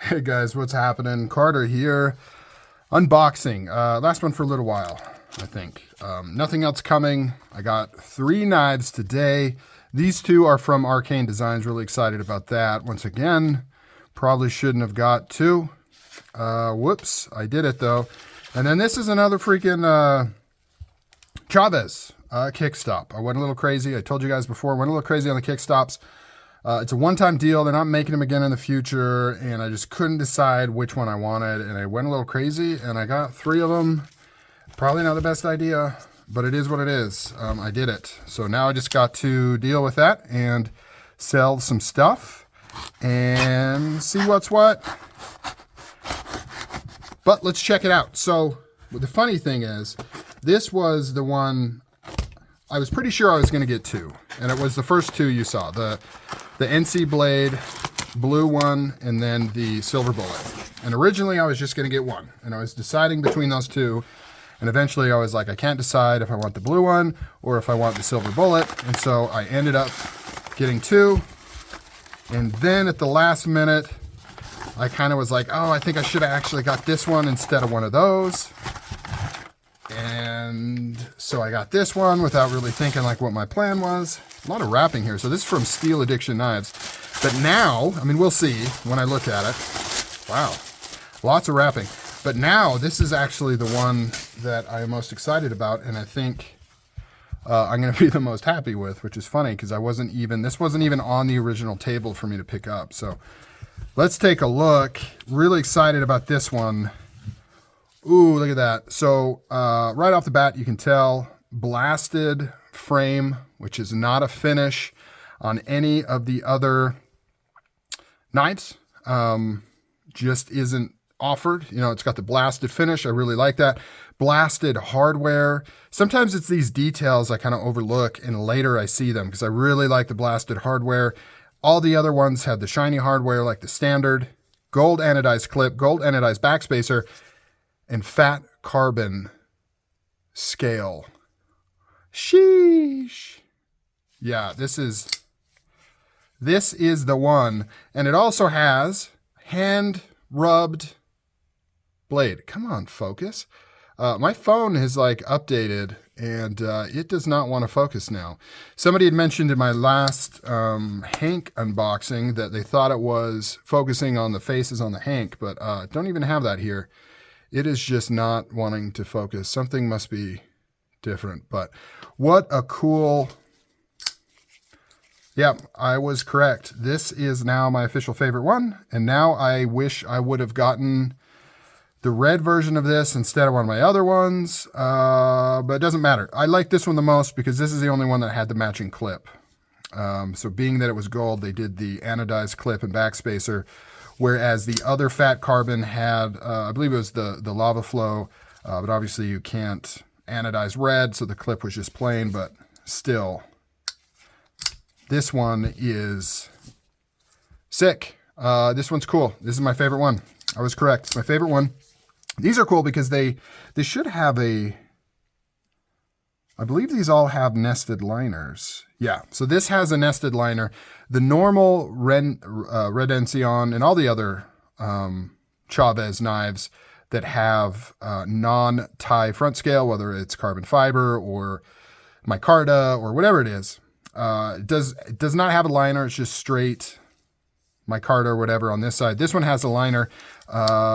Hey guys, what's happening? Carter here. Unboxing. Last one for a little while, I think. Nothing else coming. I got 3 knives today. These 2 are from Arcane Designs. Really excited about that. Once again, probably shouldn't have got 2. Whoops, I did it though. And then this is another freaking Chaves Kickstop. I went a little crazy. I told you guys before, I went a little crazy on the Kickstops. It's a one-time deal. They're not making them again in the future, and I just couldn't decide which one I wanted, and I went a little crazy, and I got 3 of them. Probably not the best idea, but it is what it is. I did it. So now I just got to deal with that and sell some stuff and see what's what. But let's check it out. So the funny thing is, this was the one I was pretty sure I was going to get 2, and it was the first 2 you saw. The NC Blade blue one and then the silver bullet. And originally I was just going to get 1, and I was deciding between those 2, and eventually I was like, I can't decide if I want the blue one or if I want the silver bullet, and so I ended up getting 2. And then at the last minute I kind of was like, oh, I think I should have actually got this one instead of one of those. And so I got this one without really thinking like what my plan was. A lot of wrapping here. So this is from Steel Addiction Knives. But now, I mean, we'll see when I look at it. Wow, lots of wrapping. But now this is actually the one that I am most excited about, and I think I'm going to be the most happy with, which is funny because this wasn't even on the original table for me to pick up. So let's take a look. Really excited about this one. Ooh, look at that. So right off the bat, you can tell blasted frame, which is not a finish on any of the other knives. Just isn't offered. You know, it's got the blasted finish. I really like that. Blasted hardware. Sometimes it's these details I kind of overlook and later I see them because I really like the blasted hardware. All the other ones had the shiny hardware like the standard. Gold anodized clip, gold anodized backspacer, and fat carbon scale. Sheesh. Yeah, this is the one. And it also has hand rubbed blade. Come on, focus. My phone has like updated and it does not want to focus now. Somebody had mentioned in my last Hank unboxing that they thought it was focusing on the faces on the Hank, but don't even have that here. It is just not wanting to focus. Something must be different, but what a cool... Yeah, I was correct. This is now my official favorite one, and now I wish I would have gotten the red version of this instead of one of my other ones, but it doesn't matter. I like this one the most because this is the only one that had the matching clip. So being that it was gold, they did the anodized clip and backspacer, whereas the other fat carbon had, I believe it was the lava flow, but obviously you can't anodize red, so the clip was just plain, but still, this one is sick. This one's cool. This is my favorite one. I was correct. It's my favorite one. These are cool because they should have I believe these all have nested liners. Yeah, so this has a nested liner. The normal Red Encion and all the other Chaves knives that have non-tie front scale, whether it's carbon fiber or micarta or whatever it is, it does not have a liner. It's just straight micarta or whatever on this side. This one has a liner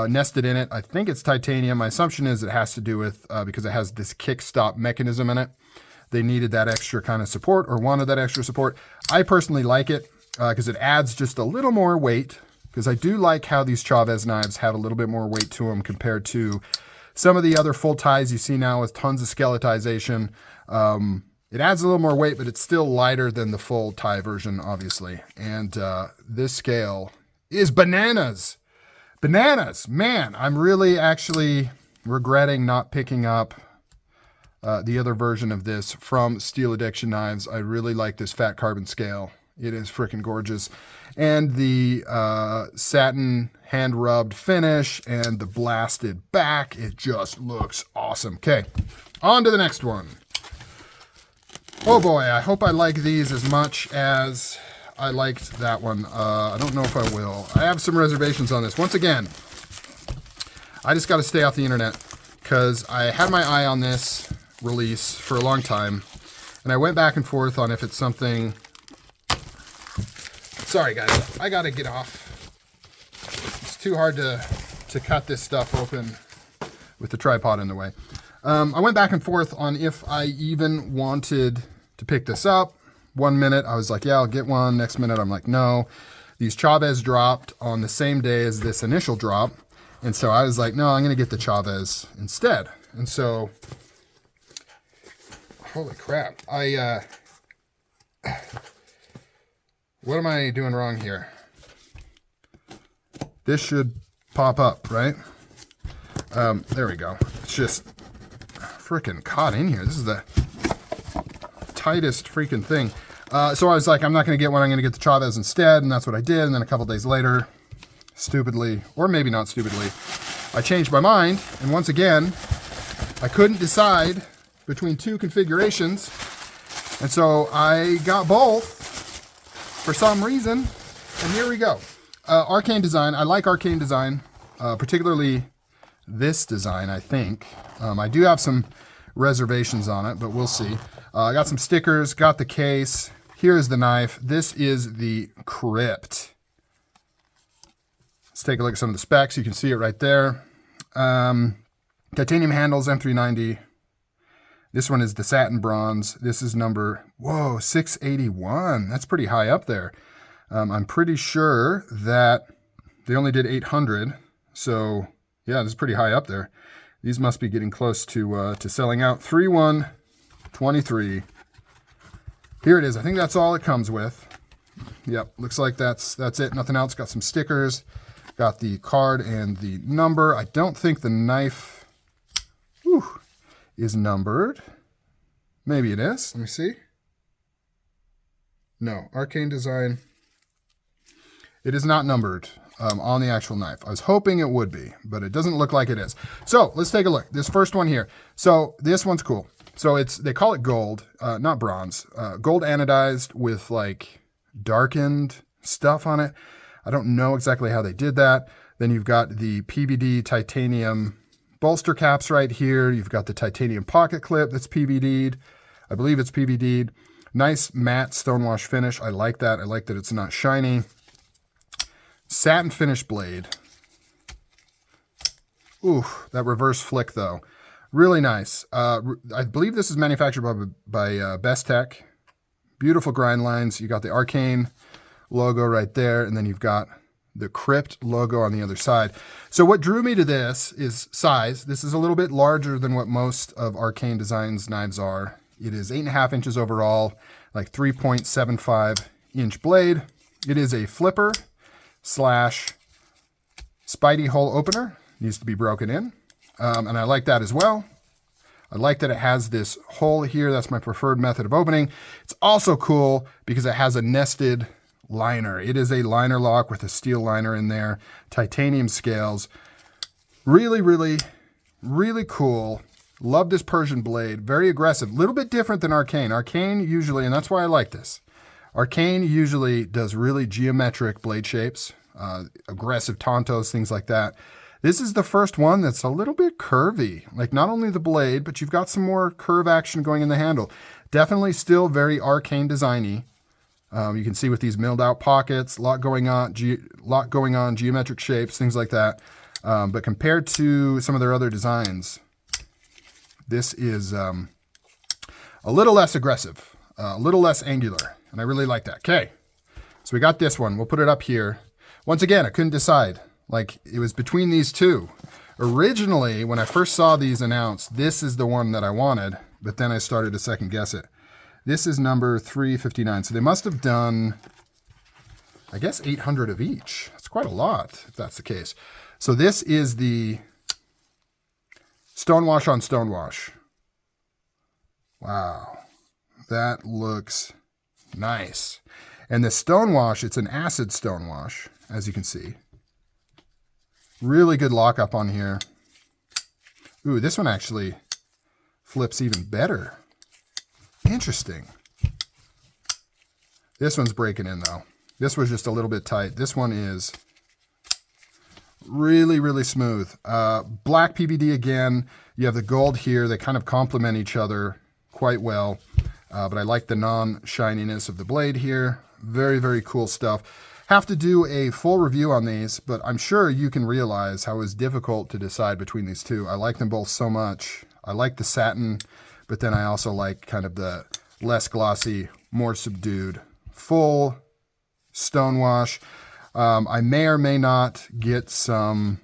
nested in it. I think it's titanium. My assumption is it has to do with because it has this kickstop mechanism in it. They needed that extra kind of support or wanted that extra support. I personally like it because it adds just a little more weight, because I do like how these Chaves knives have a little bit more weight to them compared to some of the other full ties you see now with tons of skeletization. It adds a little more weight, but it's still lighter than the full tie version, obviously. And this scale is bananas. Bananas. Man, I'm really actually regretting not picking up the other version of this from Steel Addiction Knives. I really like this fat carbon scale. It is freaking gorgeous. And the satin hand-rubbed finish and the blasted back. It just looks awesome. Okay, on to the next one. Oh boy, I hope I like these as much as I liked that one. I don't know if I will. I have some reservations on this. Once again, I just got to stay off the internet because I had my eye on this release for a long time, and I went back and forth on if it's something... Sorry guys, I got to get off. It's too hard to cut this stuff open with the tripod in the way. I went back and forth on if I even wanted to pick this up. 1 minute I was like, yeah, I'll get one. Next minute I'm like, no. These Chaves dropped on the same day as this initial drop. And so I was like, no, I'm going to get the Chaves instead. And so, holy crap. What am I doing wrong here? This should pop up, right? There we go. It's just freaking caught in here. This is the tightest freaking thing. So I was like, I'm not going to get one. I'm going to get the Chaves instead. And that's what I did. And then a couple days later, stupidly, or maybe not stupidly, I changed my mind. And once again, I couldn't decide between two configurations. And so I got both for some reason. And here we go. Arcane design. I like Arcane design, particularly this design, I think. I do have some reservations on it, but we'll see. I got some stickers, got the case. Here's the knife. This is the Crypt. Let's take a look at some of the specs. You can see it right there. Titanium handles, M390. This one is the satin bronze. This is number, 681. That's pretty high up there. I'm pretty sure that they only did 800. So, yeah, this is pretty high up there. These must be getting close to selling out. 3123. Here it is. I think that's all it comes with. Yep, looks like that's it. Nothing else. Got some stickers. Got the card and the number. I don't think the knife is numbered. Maybe it is. Let me see. No, Arcane design. It is not numbered on the actual knife. I was hoping it would be, but it doesn't look like it is. So let's take a look. This first one here. So this one's cool. So they call it gold, not bronze. Gold anodized with like darkened stuff on it. I don't know exactly how they did that. Then you've got the PVD titanium bolster caps right here. You've got the titanium pocket clip that's PVD'd. I believe it's PVD'd. Nice matte stonewash finish. I like that. I like that it's not shiny. Satin finish blade. Ooh, that reverse flick though. Really nice. I believe this is manufactured by Bestech. Beautiful grind lines. You got the Arcane logo right there, and then you've got the Crypt logo on the other side. So what drew me to this is size. This is a little bit larger than what most of Arcane Design's knives are. It is 8.5 inches overall, like 3.75 inch blade. It is a flipper / Spidey hole opener. Needs to be broken in. And I like that as well. I like that it has this hole here. That's my preferred method of opening. It's also cool because it has a nested liner. It is a liner lock with a steel liner in there. Titanium scales. Really, really, really cool. Love this Persian blade. Very aggressive. A little bit different than Arcane. Arcane usually, and that's why I like this, Arcane usually does really geometric blade shapes, aggressive tantos, things like that. This is the first one that's a little bit curvy. Like not only the blade, but you've got some more curve action going in the handle. Definitely still very Arcane designy. You can see with these milled out pockets, a lot going on, geometric shapes, things like that. But compared to some of their other designs, this is a little less aggressive, a little less angular, and I really like that. Okay, so we got this one. We'll put it up here. Once again, I couldn't decide. Like, it was between these two. Originally, when I first saw these announced, this is the one that I wanted, but then I started to second guess it. This is number 359. So they must have done, I guess, 800 of each. That's quite a lot, if that's the case. So this is the stonewash on stonewash. Wow. That looks nice. And the stonewash, it's an acid stonewash, as you can see. Really good lockup on here. Ooh, this one actually flips even better. Interesting. This one's breaking in though. This was just a little bit tight. This one is really, really smooth. Black PVD again. You have the gold here. They kind of complement each other quite well. But I like the non-shininess of the blade here. Very, very cool stuff. Have to do a full review on these, but I'm sure you can realize how it's difficult to decide between these two. I like them both so much. I like the satin, but then I also like kind of the less glossy, more subdued, full stonewash. I may or may not get some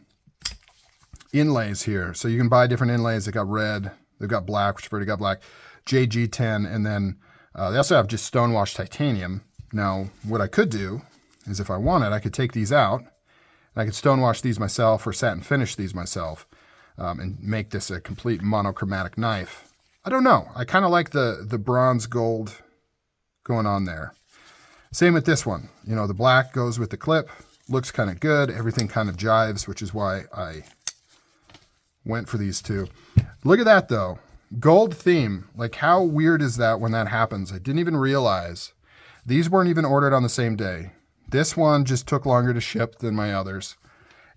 inlays here. So you can buy different inlays. They've got red, they've got black, which I've already got black, JG10, and then they also have just stonewash titanium. Now, what I could do is if I wanted, I could take these out, and I could stonewash these myself or satin finish these myself and make this a complete monochromatic knife. I don't know. I kind of like the bronze gold going on there. Same with this one. You know, the black goes with the clip. Looks kind of good. Everything kind of jives, which is why I went for these two. Look at that, though. Gold theme. Like, how weird is that when that happens? I didn't even realize. These weren't even ordered on the same day. This one just took longer to ship than my others.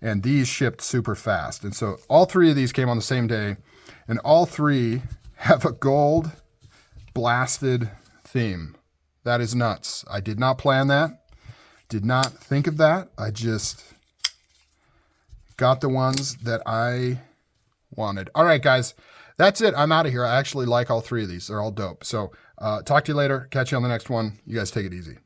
And these shipped super fast. And so all three of these came on the same day. And all three have a gold blasted theme. That is nuts. I did not plan that. Did not think of that. I just got the ones that I wanted. All right, guys. That's it. I'm out of here. I actually like all three of these. They're all dope. So talk to you later. Catch you on the next one. You guys take it easy.